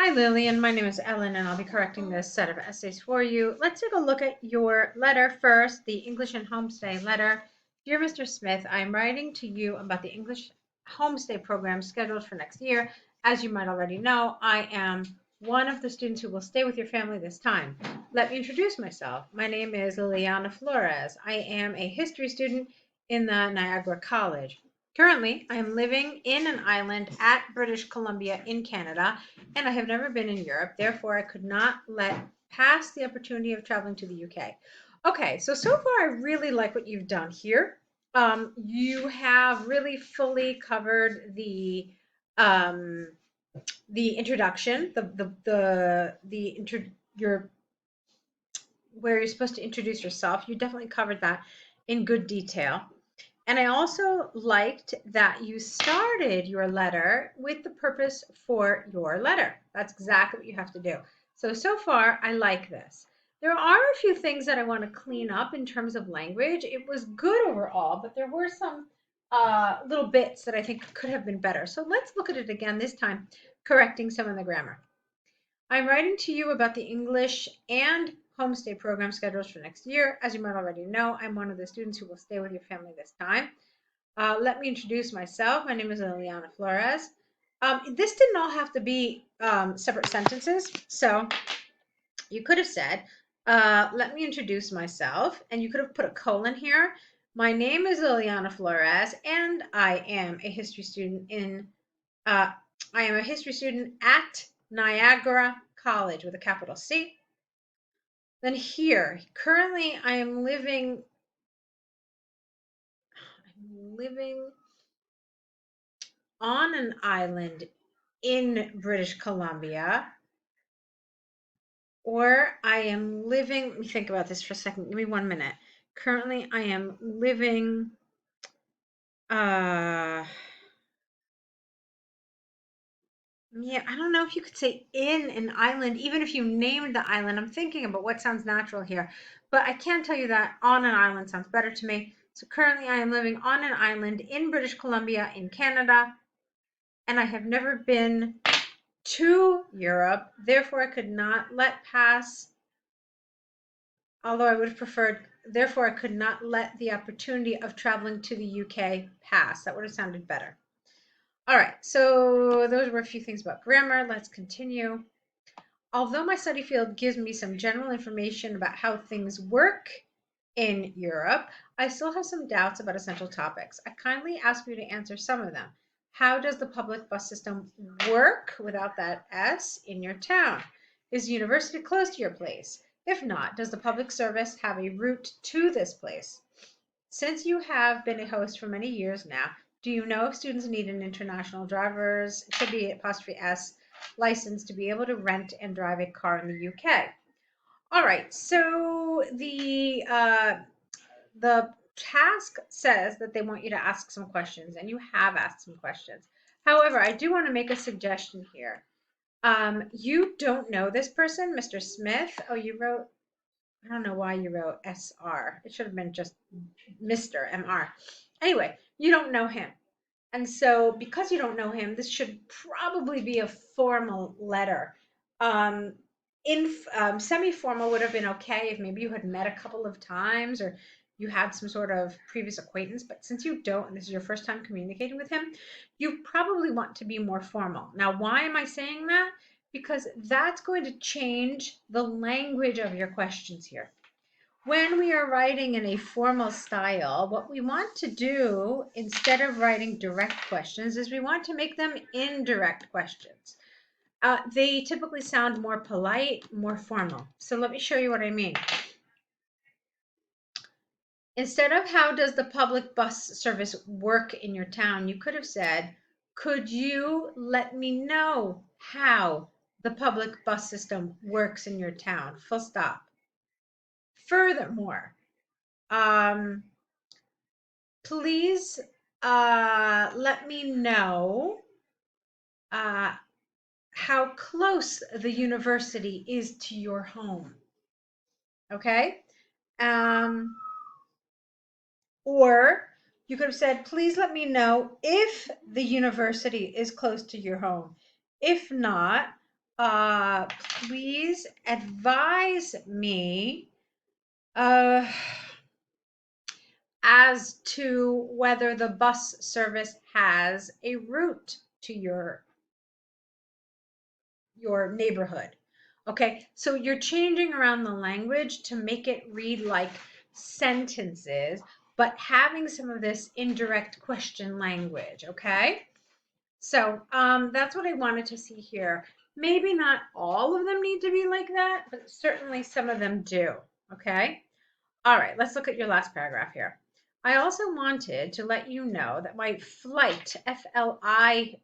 Hi Lillian, my name is Ellen and I'll be correcting this set of essays for you. Let's take a look at your letter first, the English and Homestay letter. Dear Mr. Smith, I'm writing to you about the English Homestay program scheduled for next year. As you might already know, I am one of the students who will stay with your family this time. Let me introduce myself. My name is Liliana Flores. I am a history student in the Niagara College. Currently, I am living in an island at British Columbia in Canada, and I have never been in Europe. Therefore, I could not let pass the opportunity of traveling to the UK. Okay, so far I really like what you've done here. You have really fully covered um, the introduction, your where you're supposed to introduce yourself. You definitely covered that in good detail. And I also liked that you started your letter with the purpose for your letter. That's exactly what you have to do. So far, I like this. There are a few things that I want to clean up in terms of language. It was good overall, but there were some little bits that I think could have been better. So let's look at it again, this time correcting some of the grammar. I'm writing to you about the English and homestay program schedules for next year. As you might already know, I'm one of the students who will stay with your family this time. Let me introduce myself. My name is Liliana Flores. This didn't all have to be separate sentences. So you could have said, let me introduce myself, and you could have put a colon here. My name is Liliana Flores, and I am a history student at Niagara College with a capital C. Then here, currently I'm living on an island in British Columbia, or I am living, let me think about this for a second. Give me 1 minute. Currently, I am living, yeah, I don't know if you could say in an island, even if you named the island. I'm thinking about what sounds natural here, but I can tell you that on an island sounds better to me. So currently, I am living on an island in British Columbia in Canada, and I have never been to Europe. Therefore, I could not let pass, although I would have preferred, therefore, I could not let the opportunity of traveling to the UK pass. That would have sounded better. All right, so those were a few things about grammar. Let's continue. Although my study field gives me some general information about how things work in Europe, I still have some doubts about essential topics. I kindly ask you to answer some of them. How does the public bus system work without that S in your town? Is the university close to your place? If not, does the public service have a route to this place? Since you have been a host for many years now, do you know if students need an international driver's, it should be apostrophe S, license to be able to rent and drive a car in the UK? All right, so the task says that they want you to ask some questions, and you have asked some questions. However, I do want to make a suggestion here. You don't know this person, Mr. Smith. Oh, you wrote, I don't know why you wrote SR. It should have been just Mr. MR. Anyway, you don't know him. And so, because you don't know him, this should probably be a formal letter. Um, Semi-formal would have been okay if maybe you had met a couple of times or you had some sort of previous acquaintance. But since you don't, and this is your first time communicating with him, you probably want to be more formal. Now, why am I saying that? Because that's going to change the language of your questions here. When we are writing in a formal style, what we want to do instead of writing direct questions is we want to make them indirect questions. They typically sound more polite, more formal. So let me show you what I mean. Instead of how does the public bus service work in your town, you could have said, could you let me know how the public bus system works in your town? Full stop. Furthermore, please let me know how close the university is to your home. Okay? Or you could have said, please let me know if the university is close to your home. If not, please advise me uh, as to whether the bus service has a route to your neighborhood. Okay, so you're changing around the language to make it read like sentences, but having some of this indirect question language. Okay, so that's what I wanted to see here. Maybe not all of them need to be like that, but certainly some of them do. Okay, all right, let's look at your last paragraph here. I also wanted to let you know that my flight, FLIGHT,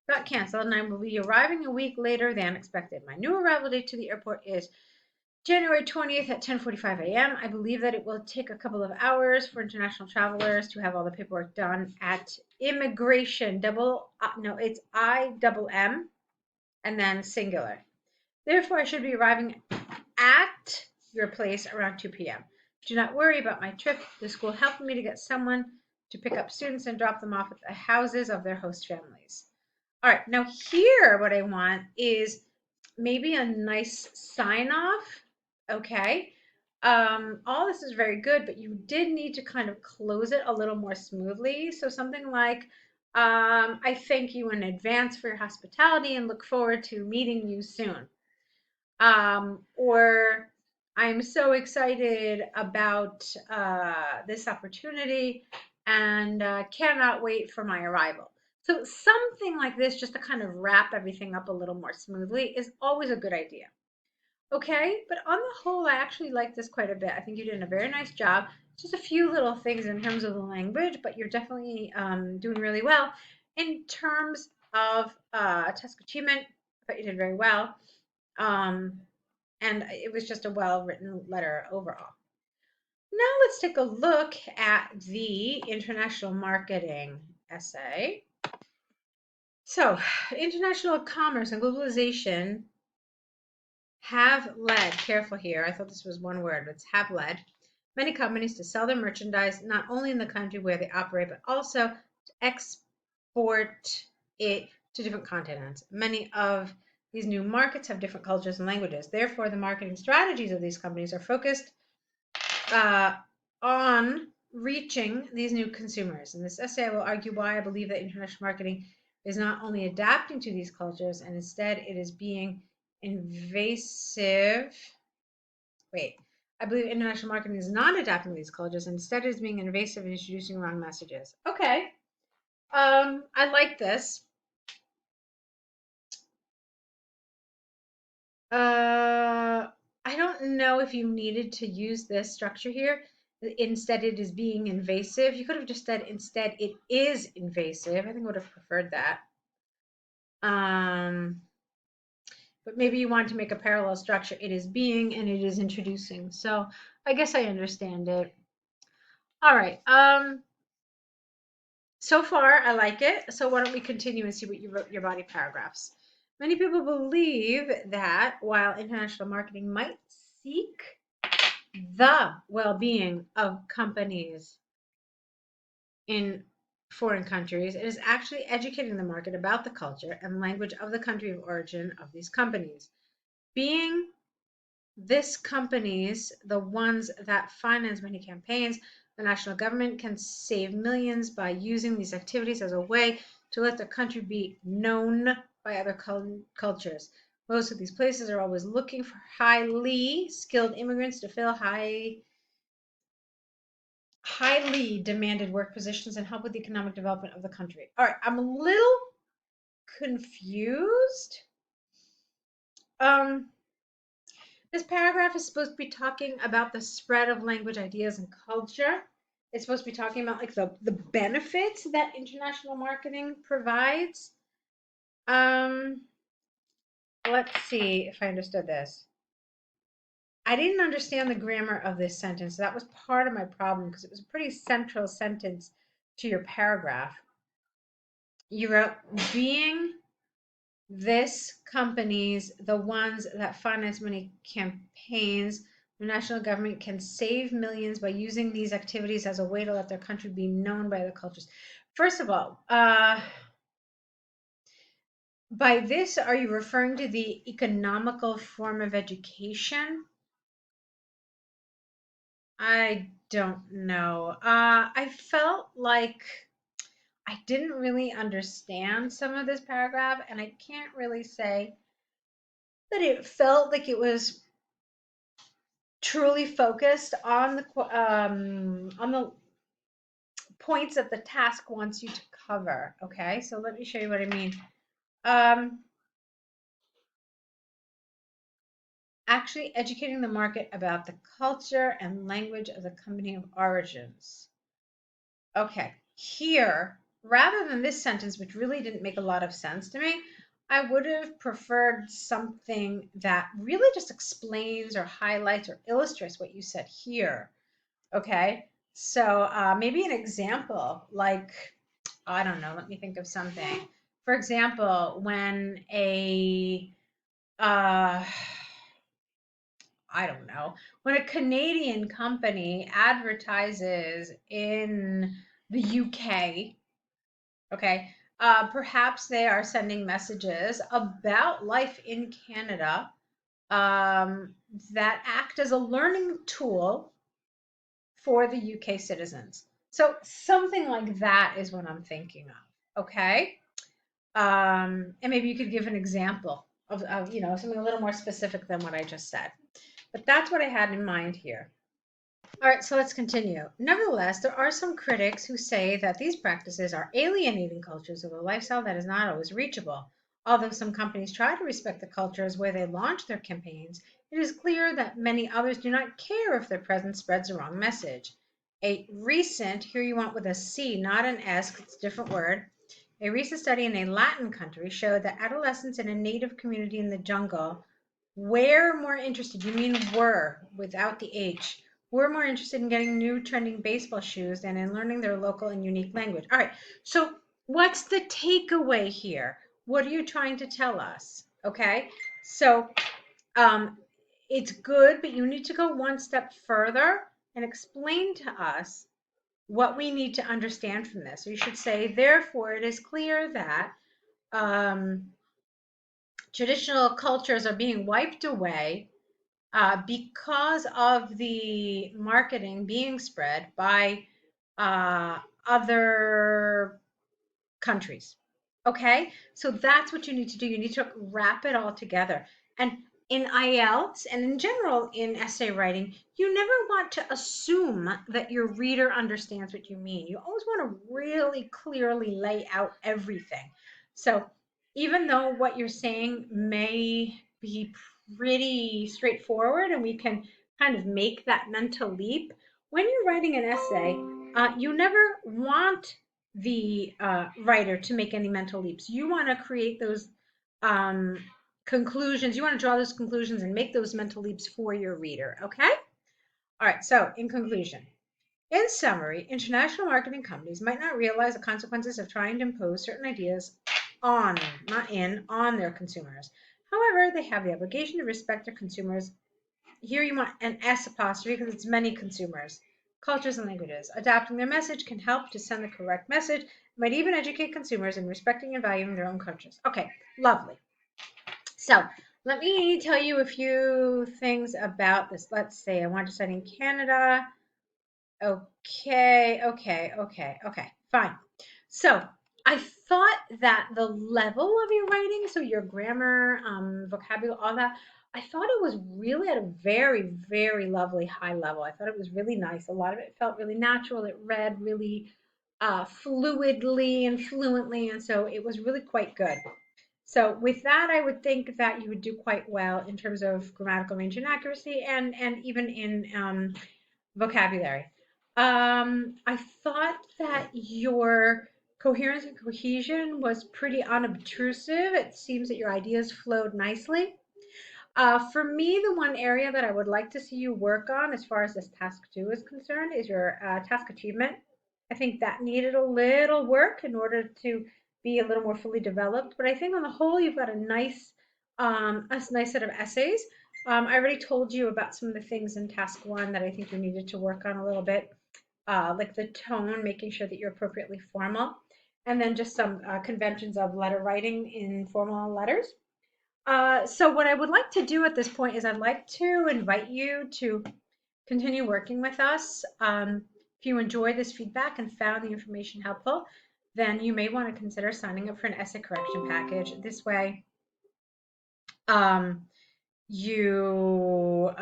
got canceled and I will be arriving a week later than expected. My new arrival date to the airport is January 20th at 10:45 a.m. I believe that it will take a couple of hours for international travelers to have all the paperwork done at immigration. No, it's IMM and then singular. Therefore, I should be arriving at your place around 2 p.m. Do not worry about my trip. The school helped me to get someone to pick up students and drop them off at the houses of their host families. All right, now here what I want is maybe a nice sign off. Okay. All this is very good, but you did need to kind of close it a little more smoothly. So something like, I thank you in advance for your hospitality and look forward to meeting you soon. Or I'm so excited about this opportunity and cannot wait for my arrival. So something like this, just to kind of wrap everything up a little more smoothly, is always a good idea. Okay, but on the whole, I actually like this quite a bit. I think you did a very nice job. Just a few little things in terms of the language, but you're definitely doing really well. In terms of task achievement, I thought you did very well. Um, and it was just a well-written letter overall. Now let's take a look at the international marketing essay. So, international commerce and globalization have led, careful here, I thought this was one word, but it's have led many companies to sell their merchandise not only in the country where they operate, but also to export it to different continents. Many of these new markets have different cultures and languages. Therefore, the marketing strategies of these companies are focused uh, on reaching these new consumers. In this essay, I will argue why I believe that international marketing is not only adapting to these cultures, and instead it is being invasive. Wait, I believe international marketing is not adapting to these cultures, and instead it is being invasive and introducing wrong messages. Okay, I like this. I don't know if you needed to use this structure here. Instead, it is being invasive. You could have just said instead it is invasive. I think I would have preferred that. Um, but maybe you want to make a parallel structure. It is being and it is introducing. So I guess I understand it. All right. So far I like it. So why don't we continue and see what you wrote your body paragraphs. Many people believe that while international marketing might seek the well-being of companies in foreign countries, it is actually educating the market about the culture and language of the country of origin of these companies. Being this companies, the ones that finance many campaigns, the national government can save millions by using these activities as a way to let their country be known by other cultures. Most of these places are always looking for highly skilled immigrants to fill highly demanded work positions and help with the economic development of the country. All right, I'm a little confused. Um, This paragraph is supposed to be talking about the spread of language, ideas, and culture. It's supposed to be talking about like the benefits that international marketing provides. Um, let's see if I understood this. I didn't understand the grammar of this sentence. That was part of my problem because it was a pretty central sentence to your paragraph. You wrote being this companies, the ones that finance many campaigns, the national government can save millions by using these activities as a way to let their country be known by other cultures. First of all, By this, are you referring to the economical form of education? I don't know. I felt like I didn't really understand some of this paragraph, and I can't really say that it felt like it was truly focused on the points that the task wants you to cover. Okay, so let me show you what I mean. Um, Actually educating the market about the culture and language of the company of origins. Okay, here, rather than this sentence, which really didn't make a lot of sense to me, I would have preferred something that really just explains or highlights or illustrates what you said here. Okay, so maybe an example, like, I don't know, let me think of something. For example, when uh, I don't know, when a Canadian company advertises in the UK, okay, perhaps they are sending messages about life in Canada um, that act as a learning tool for the UK citizens. So something like that is what I'm thinking of, okay? And maybe you could give an example of something a little more specific than what I just said. But that's what I had in mind here. All right, so let's continue. Nevertheless, there are some critics who say that these practices are alienating cultures with a lifestyle that is not always reachable. Although some companies try to respect the cultures where they launch their campaigns, it is clear that many others do not care if their presence spreads the wrong message. A recent, here you want with a C, not an S, 'cause it's a different word. A recent study in a Latin country showed that adolescents in a native community in the jungle were more interested, you mean were, without the H, were more interested in getting new trending baseball shoes than in learning their local and unique language. All right, so what's the takeaway here? What are you trying to tell us? Okay, so um, it's good, but you need to go one step further and explain to us what we need to understand from this. So you should say, therefore, it is clear that um, traditional cultures are being wiped away because of the marketing being spread by other countries. Okay, so that's what you need to do. You need to wrap it all together. And in IELTS and in general in essay writing, you never want to assume that your reader understands what you mean. You always want to really clearly lay out everything. So even though what you're saying may be pretty straightforward and we can kind of make that mental leap, when you're writing an essay, you never want the writer to make any mental leaps. You want to create those um, conclusions. You want to draw those conclusions and make those mental leaps for your reader. Okay? All right. So, in conclusion, in summary, international marketing companies might not realize the consequences of trying to impose certain ideas on, not in, on their consumers. However, they have the obligation to respect their consumers. Here you want an S apostrophe because it's many consumers, cultures, and languages. Adapting their message can help to send the correct message. It might even educate consumers in respecting and valuing their own cultures. Okay, lovely. So let me tell you a few things about this. Let's say I want to study in Canada. Okay, fine. So I thought that the level of your writing, so your grammar, vocabulary, all that, I thought it was really at a very, very lovely high level. I thought it was really nice. A lot of it felt really natural. It read really fluidly and fluently, and so it was really quite good. So with that, I would think that you would do quite well in terms of grammatical range and accuracy, and even in vocabulary. I thought that your coherence and cohesion was pretty unobtrusive. It seems that your ideas flowed nicely. For me, the one area that I would like to see you work on as far as this task two is concerned is your task achievement. I think that needed a little work in order to be a little more fully developed. But I think on the whole, you've got a nice set of essays. I already told you about some of the things in task one that I think you needed to work on a little bit, like the tone, making sure that you're appropriately formal. and then just some conventions of letter writing in formal letters. So what I would like to do at this point is I'd like to invite you to continue working with us. If you enjoyed this feedback and found the information helpful, then you may want to consider signing up for an essay correction package. This way, um, you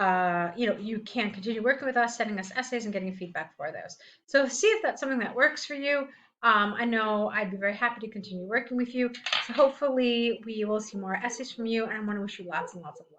can continue working with us, sending us essays and getting feedback for those. So see if that's something that works for you. I know I'd be very happy to continue working with you. So hopefully we will see more essays from you, and I want to wish you lots and lots of luck.